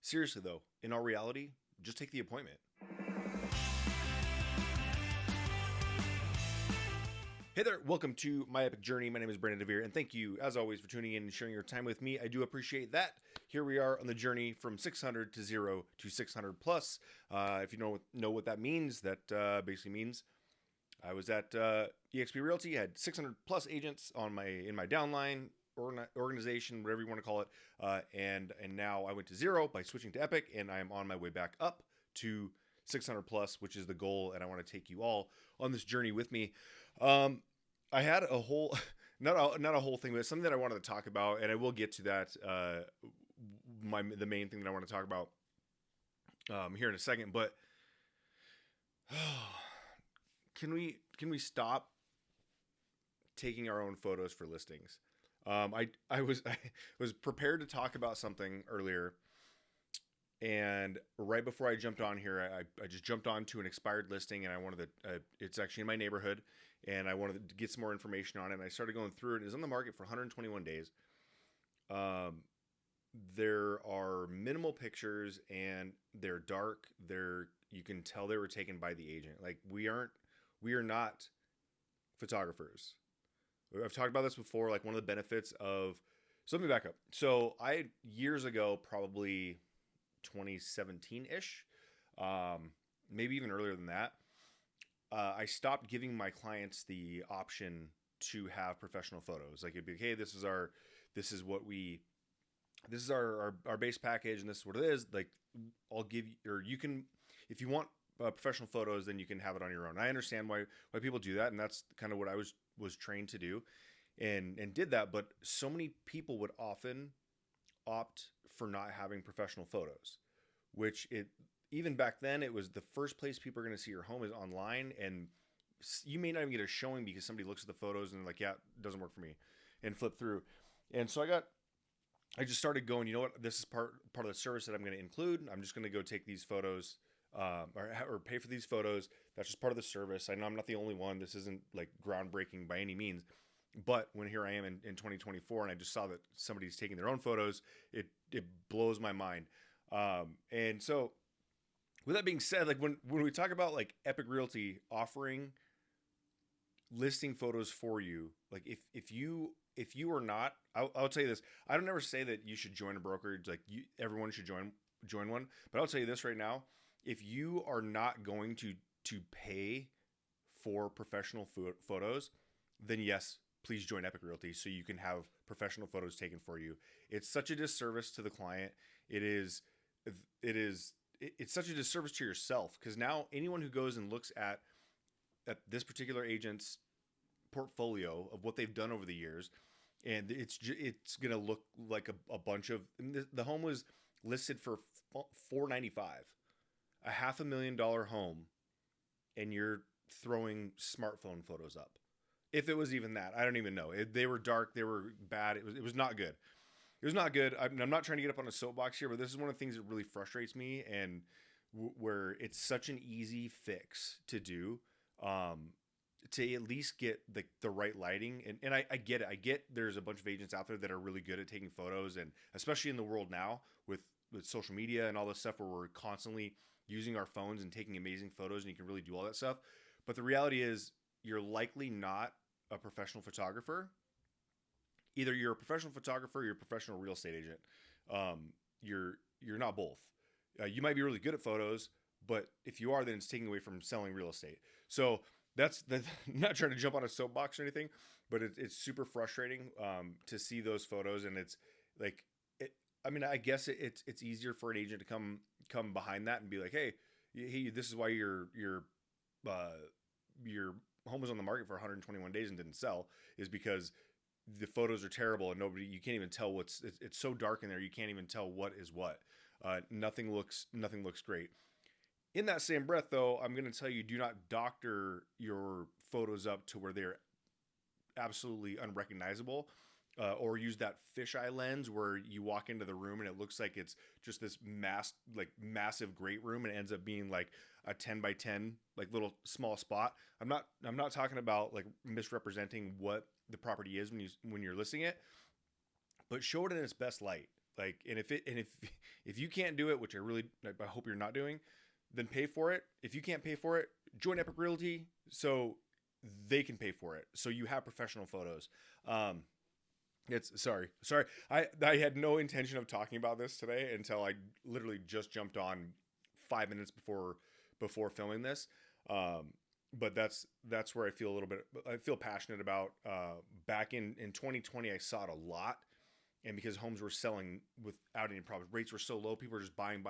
Seriously though, in all reality, just take the appointment. Hey there, welcome to my Epique Journey. My name is Brandon DeVere, and thank you, as always, for tuning in and sharing your time with me. I do appreciate that. Here we are on the journey from 600 to 0 to 600 plus. If you know what that means, that basically means I was at Epique Realty, had 600 plus agents in my downline organization, whatever you want to call it, and now I went to 0 by switching to Epique, and I am on my way back up to 600 plus, which is the goal, and I want to take you all on this journey with me. I had a whole, not a whole thing, but something that I wanted to talk about, and I will get to that. The main thing that I want to talk about here in a second, but can we stop taking our own photos for listings? I was prepared to talk about something earlier, and right before I jumped on here, I just jumped onto an expired listing, and I wanted to. It's actually in my neighborhood, and I wanted to get some more information on it. And I started going through it. It's on the market for 121 days. There are minimal pictures, and they're dark. You can tell they were taken by the agent. Like we are not photographers. I've talked about this before. Like one of the benefits of. So let me back up. So years ago, probably 2017-ish, maybe even earlier than that, I stopped giving my clients the option to have professional photos. Like it'd be, hey, this is our base package, and this is what it is. Like I'll give you, or you can, if you want professional photos, then you can have it on your own. I understand why people do that, and that's kind of what I was trained to do, and did that. But so many people would often opt for not having professional photos, which even back then, it was the first place people are going to see your home is online, and you may not even get a showing because somebody looks at the photos and they're like, yeah, it doesn't work for me, and flip through. And so I just started going, you know what, this is part of the service that I'm going to include. I'm just going to go take these photos or pay for these photos. That's just part of the service. I know I'm not the only one. This isn't like groundbreaking by any means. But when here I am in 2024 and I just saw that somebody's taking their own photos, it blows my mind. And so with that being said, like when we talk about like Epique Realty offering listing photos for you, like if you are not, I'll tell you this, I don't ever say that you should join a brokerage, like everyone should join one, but I'll tell you this right now, if you are not going to pay for professional photos, then yes, please join Epique Realty so you can have professional photos taken for you. It's such a disservice to the client. It's such a disservice to yourself, because now anyone who goes and looks at this particular agent's portfolio of what they've done over the years, and it's going to look like a bunch of, the home was listed for $495, a $500,000 home, and you're throwing smartphone photos up. If it was even that, I don't even know. They were dark. They were bad. It was not good. It was not good. I'm not trying to get up on a soapbox here, but this is one of the things that really frustrates me, and where it's such an easy fix to do, to at least get the right lighting. And I get it. I get there's a bunch of agents out there that are really good at taking photos, and especially in the world now with social media and all this stuff where we're constantly using our phones and taking amazing photos, and you can really do all that stuff. But the reality is you're likely not a professional photographer. Either you're a professional photographer or you're a professional real estate agent. You're not both. You might be really good at photos, but if you are, then it's taking away from selling real estate. So that's I'm not trying to jump on a soapbox or anything, but it's super frustrating to see those photos, and it's like, I mean, I guess it's easier for an agent to come behind that and be like, hey, this is why your home was on the market for 121 days and didn't sell, is because the photos are terrible and you can't even tell it's so dark in there. You can't even tell what is what. Nothing looks great. In that same breath though, I'm going to tell you, do not doctor your photos up to where they're absolutely unrecognizable, or use that fisheye lens where you walk into the room and it looks like it's just this massive great room, and it ends up being like a 10 by 10 like little small spot. I'm not talking about like misrepresenting what the property is when you're listing it, but show it in its best light. Like, and if you can't do it, which I hope you're not doing, then pay for it. If you can't pay for it, join Epique Realty so they can pay for it. So you have professional photos. Sorry. I had no intention of talking about this today until I literally just jumped on 5 minutes before filming this. But that's where I feel passionate about. Back in 2020, I saw it a lot. And because homes were selling without any problems, rates were so low, people were just buying.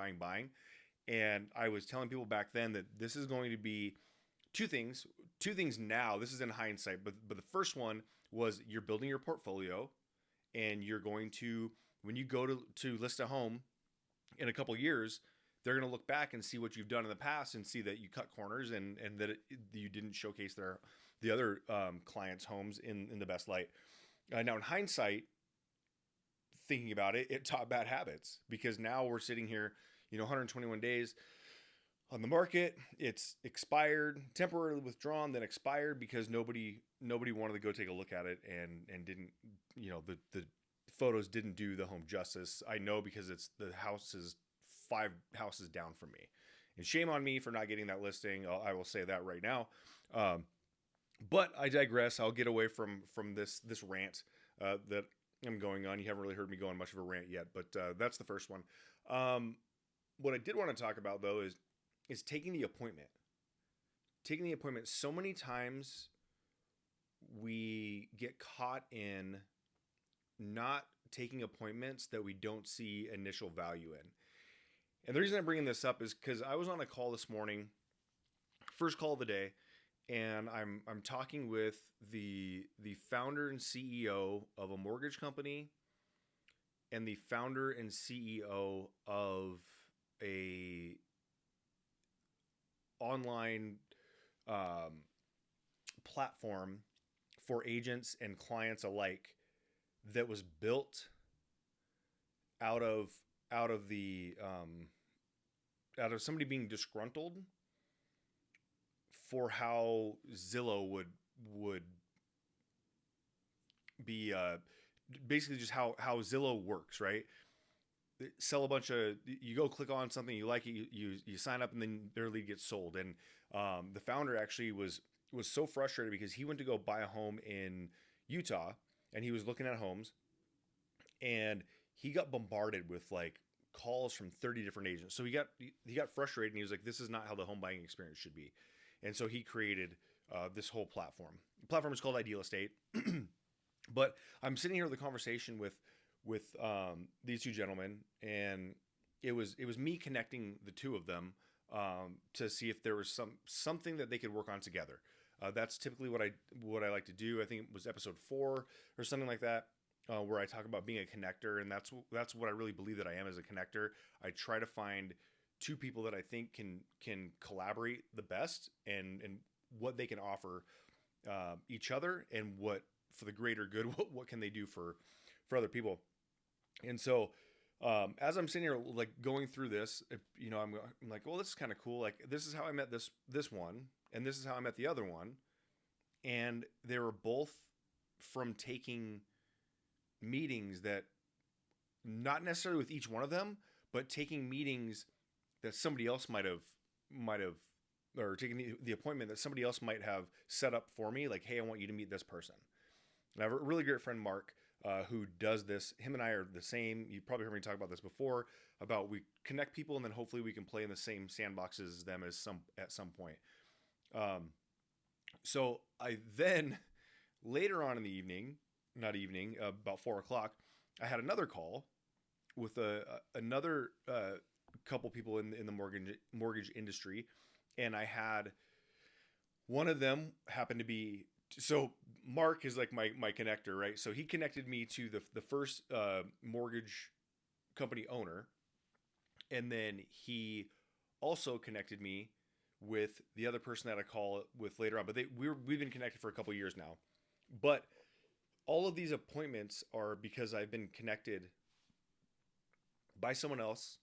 And I was telling people back then that this is going to be two things now. This is in hindsight, but the first one was you're building your portfolio, and you're going to, when you go to list a home in a couple of years, they're going to look back and see what you've done in the past and see that you cut corners and that you didn't showcase the other clients' homes in the best light. Now in hindsight, thinking about it, it taught bad habits, because now we're sitting here, 121 days on the market. It's expired, temporarily withdrawn, then expired because nobody wanted to go take a look at it, and didn't, the photos didn't do the home justice. I know, because the house is 5 houses down from me, and shame on me for not getting that listing. I will say that right now. But I digress. I'll get away from this rant that I'm going on. You haven't really heard me go on much of a rant yet, but that's the first one. What I did want to talk about, though, is taking the appointment. Taking the appointment. So many times we get caught in not taking appointments that we don't see initial value in. And the reason I'm bringing this up is because I was on a call this morning, first call of the day, and I'm talking with the founder and CEO of a mortgage company, and the founder and CEO of a online platform for agents and clients alike that was built out of somebody being disgruntled for how Zillow would be basically just how Zillow works, right? Sell a bunch of, you go click on something you like, you sign up, and then their lead gets sold. And the founder actually was so frustrated because he went to go buy a home in Utah, and he was looking at homes, and he got bombarded with like calls from 30 different agents. So he got frustrated, and he was like, this is not how the home buying experience should be. And so he created this whole platform. The platform is called Ideal Estate. But I'm sitting here with a conversation with these two gentlemen, and it was me connecting the two of them to see if there was something that they could work on together. That's typically what I like to do. I think it was episode 4 or something like that, where I talk about being a connector, and that's what I really believe that I am as a connector. I try to find two people that I think can collaborate the best, and what they can offer each other, and what for the greater good, what can they do for other people. And so as I'm sitting here like going through this, I'm like, well, this is kind of cool. Like, this is how I met this one, and this is how I met the other one. And they were both from taking meetings that, not necessarily with each one of them, but taking meetings that somebody else might have, or taking the appointment that somebody else might have set up for me. Like, hey, I want you to meet this person. And I have a really great friend, Mark, who does this. Him and I are the same. You probably heard me talk about this before, about we connect people, and then hopefully we can play in the same sandboxes as them at some point. So I then, later on in the evening, about 4:00, I had another call with another couple people in the mortgage industry, and I had one of them happen to be. So Mark is like my connector, right? So he connected me to the first mortgage company owner, and then he also connected me with the other person that I call with later on. But we've been connected for a couple of years now. But all of these appointments are because I've been connected by someone else,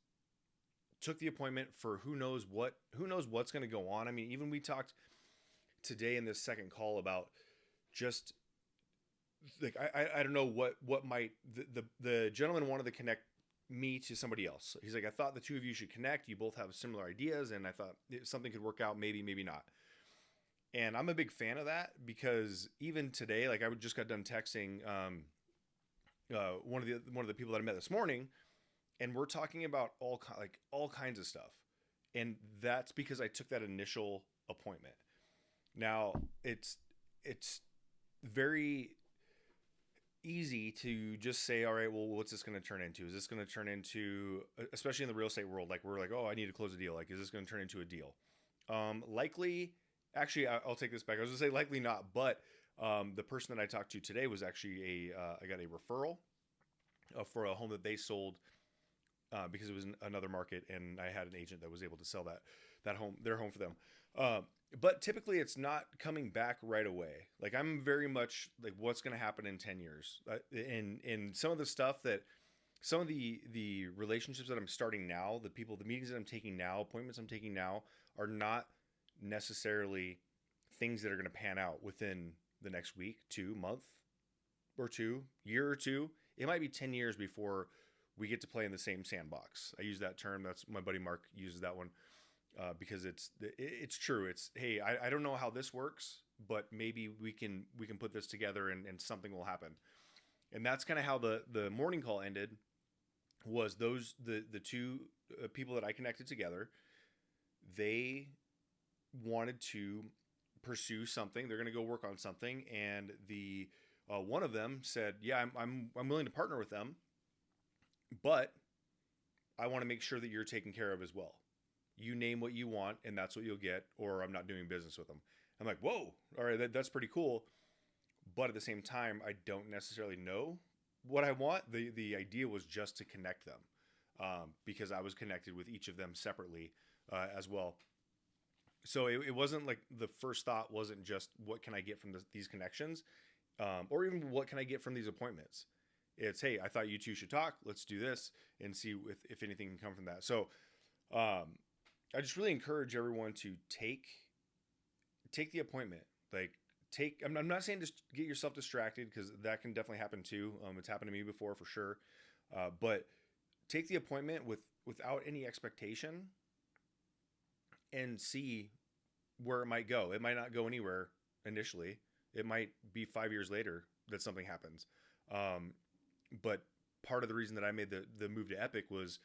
took the appointment for who knows what's going to go on. I mean, even we talked today in this second call about just like, I don't know what might, the gentleman wanted to connect me to somebody else. He's like, I thought the two of you should connect. You both have similar ideas, and I thought something could work out. Maybe, maybe not. And I'm a big fan of that because even today, like I just got done texting one of the people that I met this morning, and we're talking about all kinds of stuff, and that's because I took that initial appointment. Now it's very easy to just say, all right, well, what's this going to turn into? Is this going to turn into, especially in the real estate world, like we're like, oh, I need to close a deal. Like, is this going to turn into a deal? Likely, actually, I'll take this back. I was going to say likely not, but the person that I talked to today was actually I got a referral for a home that they sold because it was in another market, and I had an agent that was able to sell that home, their home for them. But typically it's not coming back right away. Like I'm very much like what's going to happen in 10 years. In some of the stuff that, some of the relationships that I'm starting now, the meetings that I'm taking now, appointments I'm taking now are not necessarily things that are going to pan out within the next week, 2 month or two, year or two. It might be 10 years before we get to play in the same sandbox. I use that term. That's my buddy Mark uses that one. Because it's true. It's, hey, I don't know how this works, but maybe we can put this together and something will happen. And that's kind of how the morning call ended. Was the two people that I connected together, they wanted to pursue something. They're going to go work on something, and the one of them said, yeah, I'm willing to partner with them, but I want to make sure that you're taken care of as well. You name what you want, and that's what you'll get, or I'm not doing business with them. I'm like, whoa, all right, that's pretty cool. But at the same time, I don't necessarily know what I want. The idea was just to connect them because I was connected with each of them separately as well. So it wasn't like the first thought wasn't just what can I get from these connections or even what can I get from these appointments. It's, hey, I thought you two should talk. Let's do this and see if anything can come from that. So I just really encourage everyone to take the appointment. Like I'm not saying just get yourself distracted because that can definitely happen too. It's happened to me before for sure. But take the appointment without any expectation and see where it might go. It might not go anywhere initially. It might be 5 years later that something happens. But part of the reason that I made the move to Epique was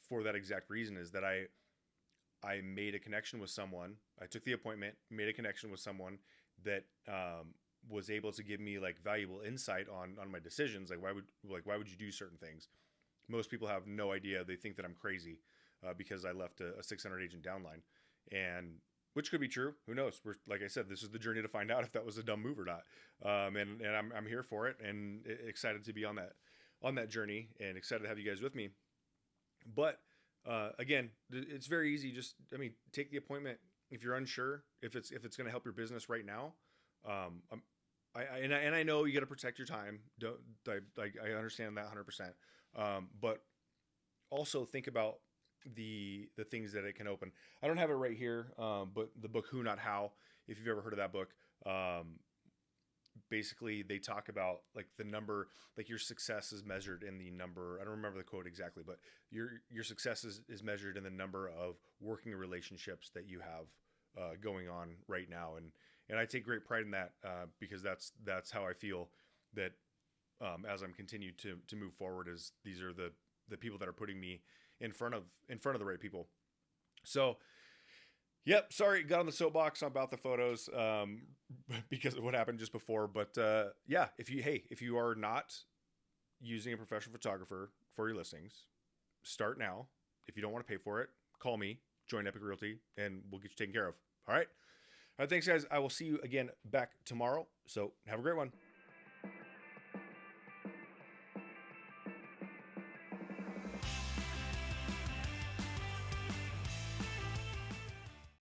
for that exact reason, is that I made a connection with someone. I took the appointment, made a connection with someone that was able to give me like valuable insight on my decisions. Like why would you do certain things? Most people have no idea. They think that I'm crazy because I left a 600 agent downline, and which could be true. Who knows? Like I said, this is the journey to find out if that was a dumb move or not. And I'm here for it and excited to be on that journey and excited to have you guys with me. But again, it's very easy. Just, take the appointment if you're unsure if it's going to help your business right now. I know you got to protect your time. I understand that 100%. But also think about the things that it can open. I don't have it right here, but the book Who Not How, if you've ever heard of that book, basically they talk about like the number, like your success is measured in the number. I don't remember the quote exactly, but your success is measured in the number of working relationships that you have going on right now. And I take great pride in that because that's how I feel that as I'm continued to move forward, is these are the people that are putting me in front of the right people. So, yep, sorry, got on the soapbox about the photos because of what happened just before. But yeah, if you are not using a professional photographer for your listings, start now. If you don't want to pay for it, call me, join Epique Realty, and we'll get you taken care of. All right. All right, thanks, guys. I will see you again back tomorrow. So have a great one.